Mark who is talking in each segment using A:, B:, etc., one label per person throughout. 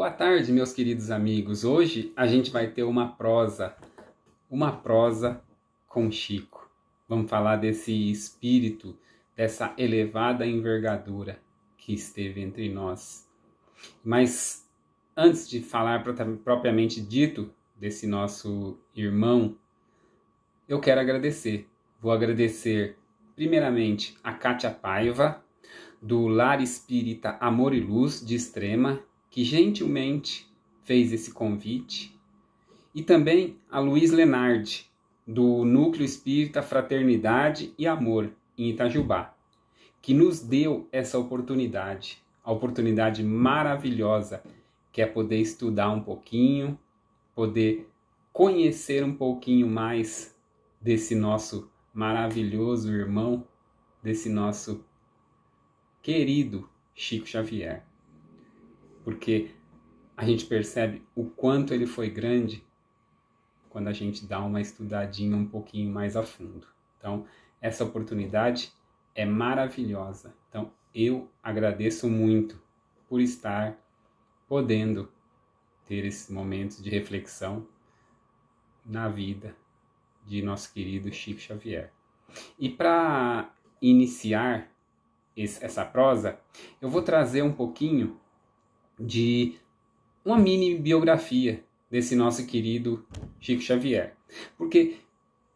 A: Boa tarde, meus queridos amigos. Hoje a gente vai ter uma prosa com Chico. Vamos falar desse espírito, dessa elevada envergadura que esteve entre nós. Mas antes de falar propriamente dito desse nosso irmão, eu quero agradecer. Vou agradecer primeiramente a Kátia Paiva, do Lar Espírita Amor e Luz de Extrema, que gentilmente fez esse convite, e também a Luiz Lenardi, do Núcleo Espírita Fraternidade e Amor, em Itajubá, que nos deu essa oportunidade, a oportunidade maravilhosa, que é poder estudar um pouquinho, poder conhecer um pouquinho mais desse nosso maravilhoso irmão, desse nosso querido Chico Xavier. Porque a gente percebe o quanto ele foi grande quando a gente dá uma estudadinha um pouquinho mais a fundo. Então, essa oportunidade é maravilhosa. Então, eu agradeço muito por estar podendo ter esses momentos de reflexão na vida de nosso querido Chico Xavier. E para iniciar essa prosa, eu vou trazer um pouquinho de uma mini biografia desse nosso querido Chico Xavier. Porque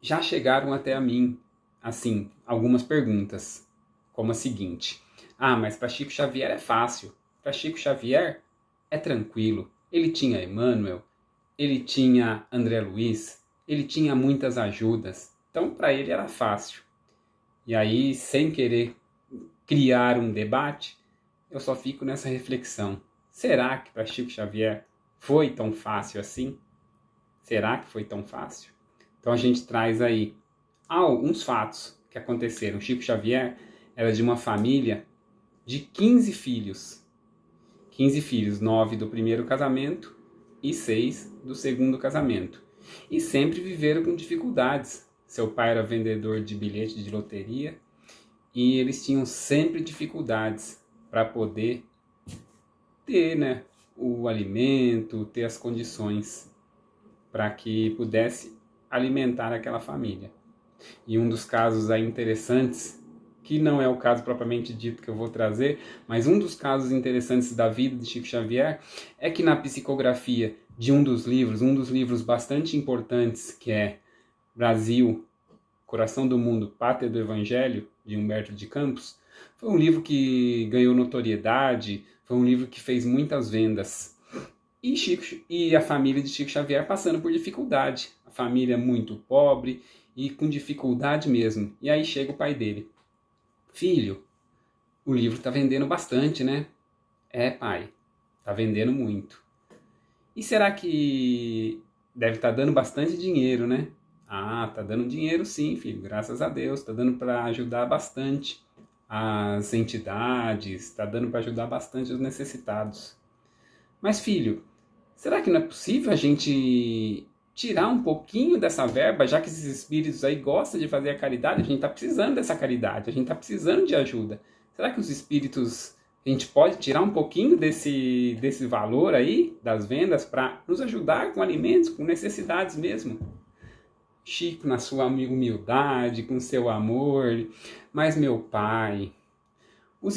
A: já chegaram até a mim, assim, algumas perguntas, como a seguinte: mas para Chico Xavier é fácil, para Chico Xavier é tranquilo. Ele tinha Emmanuel, ele tinha André Luiz, ele tinha muitas ajudas, então para ele era fácil. E aí, sem querer criar um debate, eu só fico nessa reflexão. Será que para Chico Xavier foi tão fácil assim? Será que foi tão fácil? Então a gente traz aí alguns fatos que aconteceram. Chico Xavier era de uma família de 15 filhos. 15 filhos, 9 do primeiro casamento e 6 do segundo casamento. E sempre viveram com dificuldades. Seu pai era vendedor de bilhete de loteria e eles tinham sempre dificuldades para poder ter, o alimento, ter as condições para que pudesse alimentar aquela família. E um dos casos aí interessantes, que não é o caso propriamente dito que eu vou trazer, mas um dos casos interessantes da vida de Chico Xavier é que na psicografia de um dos livros bastante importantes, que é Brasil, Coração do Mundo, Pátria do Evangelho, de Humberto de Campos, foi um livro que ganhou notoriedade, foi um livro que fez muitas vendas. E a família de Chico Xavier passando por dificuldade. A família muito pobre e com dificuldade mesmo. E aí chega o pai dele. Filho, o livro está vendendo bastante, né? É, pai, está vendendo muito. E será que deve estar dando bastante dinheiro, né? Tá dando dinheiro sim, filho, graças a Deus. Está dando para ajudar bastante as entidades, está dando para ajudar bastante os necessitados. Mas, filho, será que não é possível a gente tirar um pouquinho dessa verba, já que esses espíritos aí gostam de fazer a caridade? A gente está precisando dessa caridade, a gente está precisando de ajuda. Será que os espíritos, a gente pode tirar um pouquinho desse valor aí, das vendas, para nos ajudar com alimentos, com necessidades mesmo? Chico, na sua humildade, com seu amor. Mas, meu pai, os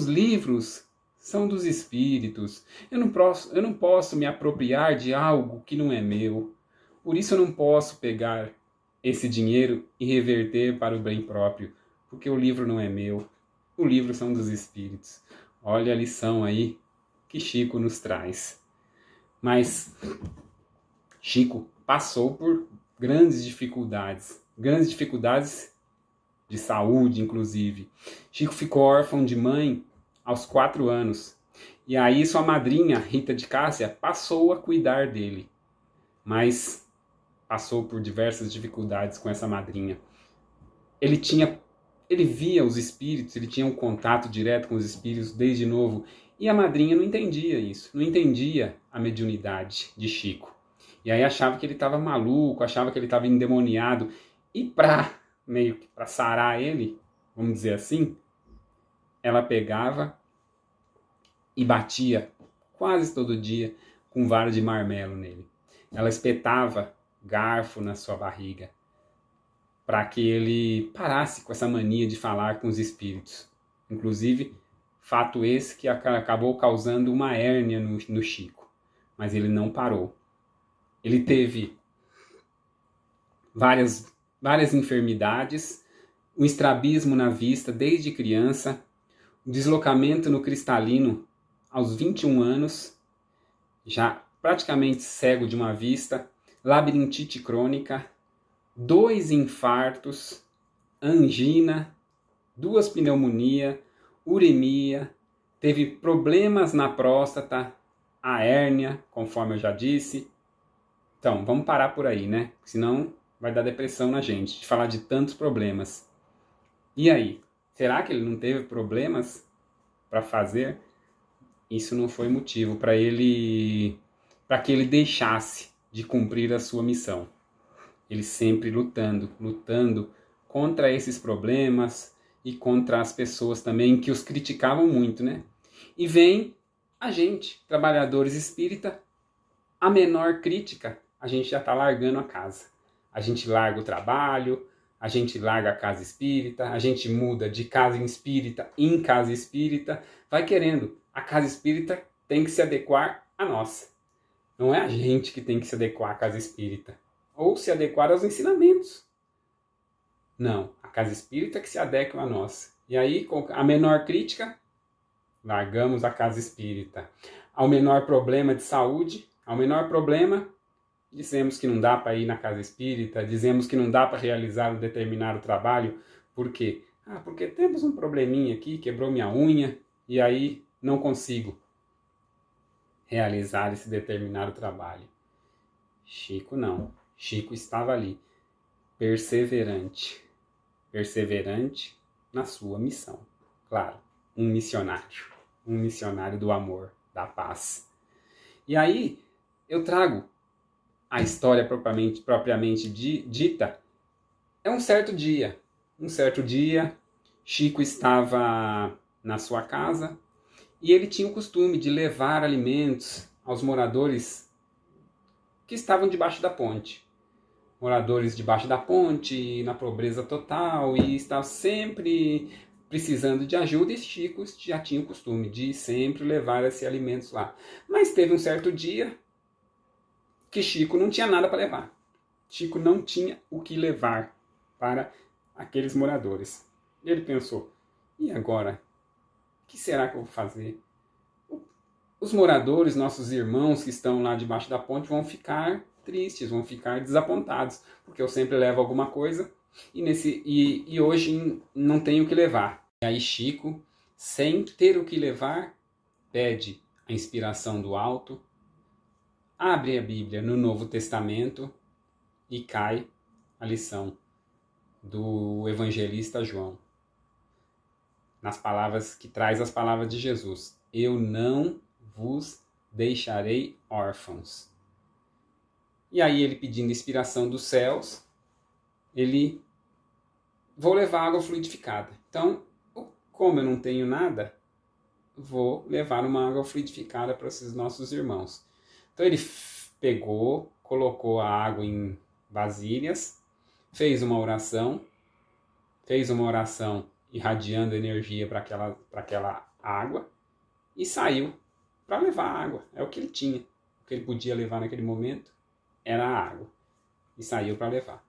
A: livros são dos espíritos. Eu não posso me apropriar de algo que não é meu. Por isso eu não posso pegar esse dinheiro e reverter para o bem próprio, porque o livro não é meu. O livro são dos espíritos. Olha a lição aí que Chico nos traz. Mas Chico passou por grandes dificuldades de saúde, inclusive. Chico ficou órfão de mãe aos 4 anos. E aí sua madrinha, Rita de Cássia, passou a cuidar dele. Mas passou por diversas dificuldades com essa madrinha. Ele via os espíritos, ele tinha um contato direto com os espíritos desde novo. E a madrinha não entendia isso, não entendia a mediunidade de Chico. E aí achava que ele estava maluco, achava que ele estava endemoniado. E para sarar ele, vamos dizer assim, ela pegava e batia quase todo dia, com vara de marmelo nele. Ela espetava garfo na sua barriga, para que ele parasse com essa mania de falar com os espíritos. Inclusive, fato esse que acabou causando uma hérnia no Chico. Mas ele não parou. Ele teve várias enfermidades, um estrabismo na vista desde criança, um deslocamento no cristalino aos 21 anos, já praticamente cego de uma vista, labirintite crônica, 2 infartos, angina, 2 pneumonias, uremia, teve problemas na próstata, a hérnia, conforme eu já disse. Então, vamos parar por aí, né? Senão vai dar depressão na gente, de falar de tantos problemas. E aí? Será que ele não teve problemas para fazer? Isso não foi motivo para que ele deixasse de cumprir a sua missão. Ele sempre lutando contra esses problemas e contra as pessoas também que os criticavam muito, né? E vem a gente, trabalhadores espírita, a menor crítica, a gente já está largando a casa. A gente larga o trabalho, a gente larga a casa espírita, a gente muda de casa espírita em casa espírita, vai querendo. A casa espírita tem que se adequar a nós. Não é a gente que tem que se adequar à casa espírita. Ou se adequar aos ensinamentos. Não, a casa espírita que se adequa a nós. E aí, com a menor crítica, largamos a casa espírita. Ao menor problema de saúde, ao menor problema, dizemos que não dá para ir na casa espírita, dizemos que não dá para realizar um determinado trabalho. Por quê? Porque temos um probleminha aqui, quebrou minha unha, e aí não consigo realizar esse determinado trabalho. Chico não. Chico estava ali, perseverante na sua missão. Claro, um missionário do amor, da paz. E aí eu trago a história propriamente dita. É um certo dia, Chico estava na sua casa e ele tinha o costume de levar alimentos aos moradores que estavam debaixo da ponte. Moradores debaixo da ponte, na pobreza total, e estavam sempre precisando de ajuda, e Chico já tinha o costume de sempre levar esses alimentos lá. Mas teve um certo dia que Chico não tinha nada para levar. Chico não tinha o que levar para aqueles moradores. Ele pensou, e agora? O que será que eu vou fazer? Os moradores, nossos irmãos que estão lá debaixo da ponte, vão ficar tristes, vão ficar desapontados, porque eu sempre levo alguma coisa e hoje não tenho o que levar. E aí Chico, sem ter o que levar, pede a inspiração do alto, abre a Bíblia no Novo Testamento e cai a lição do evangelista João, nas palavras que traz as palavras de Jesus: eu não vos deixarei órfãos. E aí ele, pedindo inspiração dos céus, ele: vou levar água fluidificada. Então, como eu não tenho nada, vou levar uma água fluidificada para esses nossos irmãos. Então ele pegou, colocou a água em vasilhas, fez uma oração irradiando energia para aquela água e saiu para levar a água. É o que ele tinha. O que ele podia levar naquele momento era a água. E saiu para levar.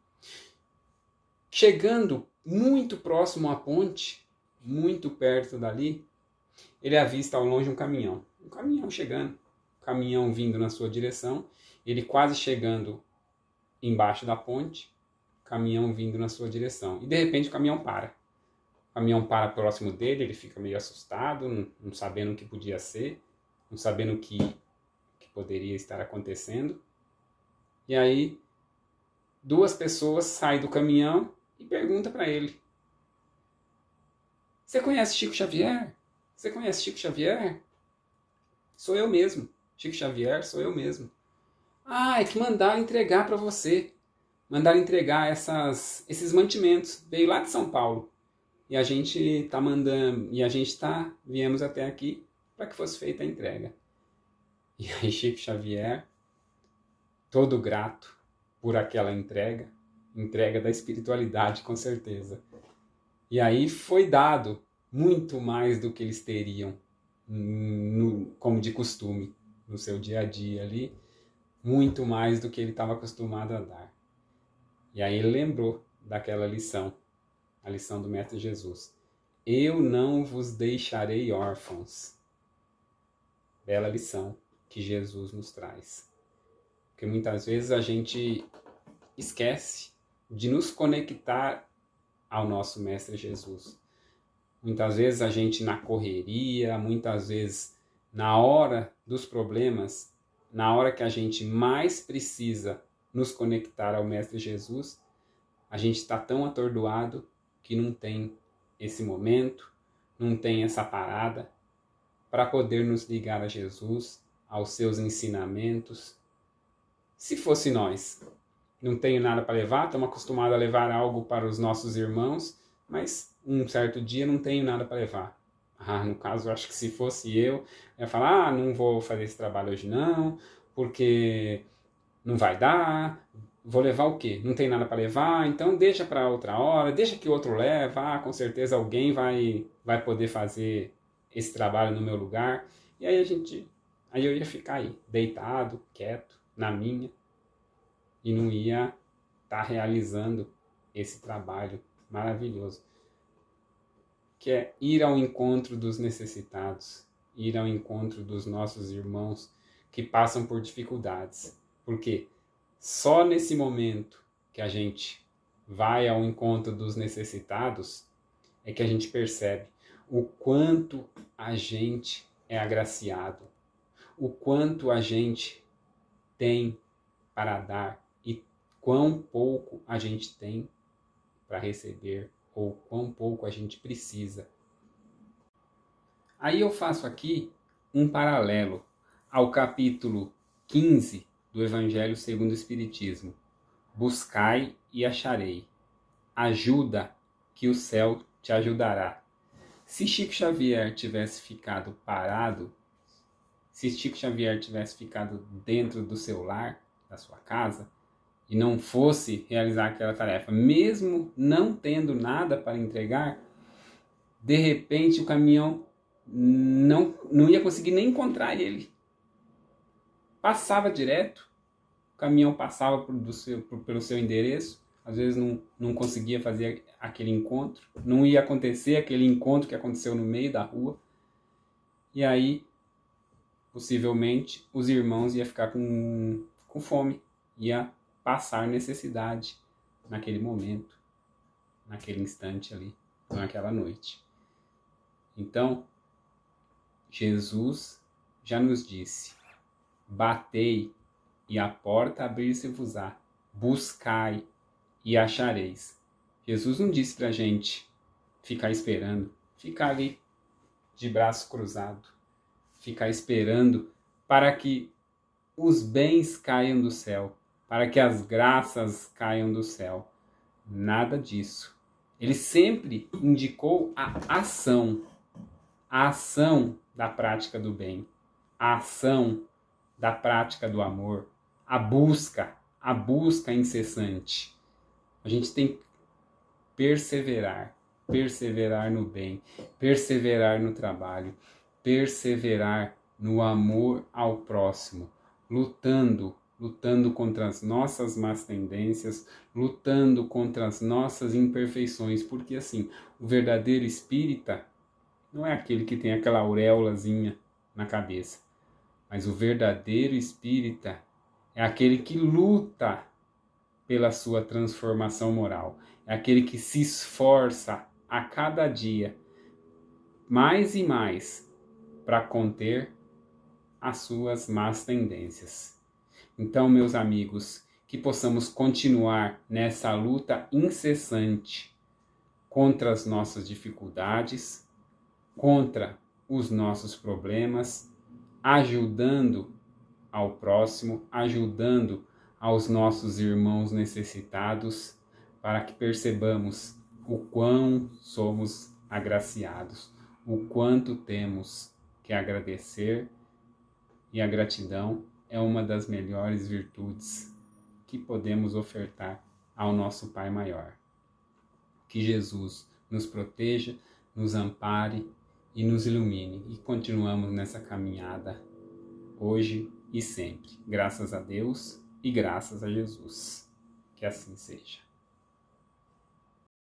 A: Chegando muito próximo à ponte, muito perto dali, ele avista ao longe um caminhão. Um caminhão chegando. Um caminhão vindo na sua direção. Ele quase chegando embaixo da ponte. Caminhão vindo na sua direção. E de repente o caminhão para. O caminhão para próximo dele, ele fica meio assustado, não sabendo o que podia ser, não sabendo o que poderia estar acontecendo. E aí, 2 pessoas saem do caminhão e perguntam para ele: você conhece Chico Xavier? Você conhece Chico Xavier? Sou eu mesmo. Chico Xavier, sou eu mesmo. É que mandaram entregar para você. Mandaram entregar esses mantimentos. Veio lá de São Paulo. E a gente viemos até aqui para que fosse feita a entrega. E aí Chico Xavier, todo grato por aquela entrega da espiritualidade, com certeza. E aí foi dado muito mais do que eles teriam, como de costume, no seu dia a dia ali, muito mais do que ele estava acostumado a dar. E aí ele lembrou daquela lição, a lição do Mestre Jesus. Eu não vos deixarei órfãos. Bela lição que Jesus nos traz. Porque muitas vezes a gente esquece de nos conectar ao nosso Mestre Jesus. Muitas vezes a gente na correria, muitas vezes na hora dos problemas, na hora que a gente mais precisa nos conectar ao Mestre Jesus, a gente está tão atordoado que não tem esse momento, não tem essa parada para poder nos ligar a Jesus, aos seus ensinamentos. Se fosse nós, não tenho nada para levar, estamos acostumados a levar algo para os nossos irmãos, mas um certo dia não tenho nada para levar. No caso, eu acho que se fosse eu ia falar, não vou fazer esse trabalho hoje não, porque não vai dar, vou levar o quê? Não tem nada para levar, então deixa para outra hora, deixa que outro leva, com certeza alguém vai poder fazer esse trabalho no meu lugar. E aí eu ia ficar aí, deitado, quieto, na minha, e não ia estar realizando esse trabalho maravilhoso, que é ir ao encontro dos necessitados, ir ao encontro dos nossos irmãos que passam por dificuldades. Porque só nesse momento que a gente vai ao encontro dos necessitados é que a gente percebe o quanto a gente é agraciado, o quanto a gente tem para dar e quão pouco a gente tem para receber ou quão pouco a gente precisa. Aí eu faço aqui um paralelo ao capítulo 15 do Evangelho segundo o Espiritismo. Buscai e acharei. Ajuda que o céu te ajudará. Se Chico Xavier tivesse ficado parado, se Chico Xavier tivesse ficado dentro do seu lar, da sua casa, e não fosse realizar aquela tarefa, mesmo não tendo nada para entregar, de repente o caminhão não ia conseguir nem encontrar ele. Passava direto, o caminhão passava pelo seu endereço, às vezes não conseguia fazer aquele encontro, não ia acontecer aquele encontro que aconteceu no meio da rua, e aí, possivelmente, os irmãos iam ficar com fome, ia passar necessidade naquele momento, naquele instante ali, naquela noite. Então, Jesus já nos disse, batei e a porta abrir-se-vos-á, buscai e achareis. Jesus não disse pra gente ficar esperando, ficar ali de braço cruzado, ficar esperando para que os bens caiam do céu, para que as graças caiam do céu. Nada disso. Ele sempre indicou a ação da prática do bem, a ação da prática do amor, a busca incessante. A gente tem que perseverar no bem, perseverar no trabalho, perseverar no amor ao próximo, lutando contra as nossas más tendências, lutando contra as nossas imperfeições, porque assim, o verdadeiro espírita não é aquele que tem aquela auréolazinha na cabeça, mas o verdadeiro espírita é aquele que luta pela sua transformação moral, é aquele que se esforça a cada dia mais e mais para conter as suas más tendências. Então, meus amigos, que possamos continuar nessa luta incessante contra as nossas dificuldades, contra os nossos problemas, ajudando ao próximo, ajudando aos nossos irmãos necessitados, para que percebamos o quão somos agraciados, o quanto temos que agradecer E a gratidão é uma das melhores virtudes que podemos ofertar ao nosso Pai Maior. Que Jesus nos proteja, nos ampare e nos ilumine. E continuamos nessa caminhada hoje e sempre. Graças a Deus e graças a Jesus. Que assim seja.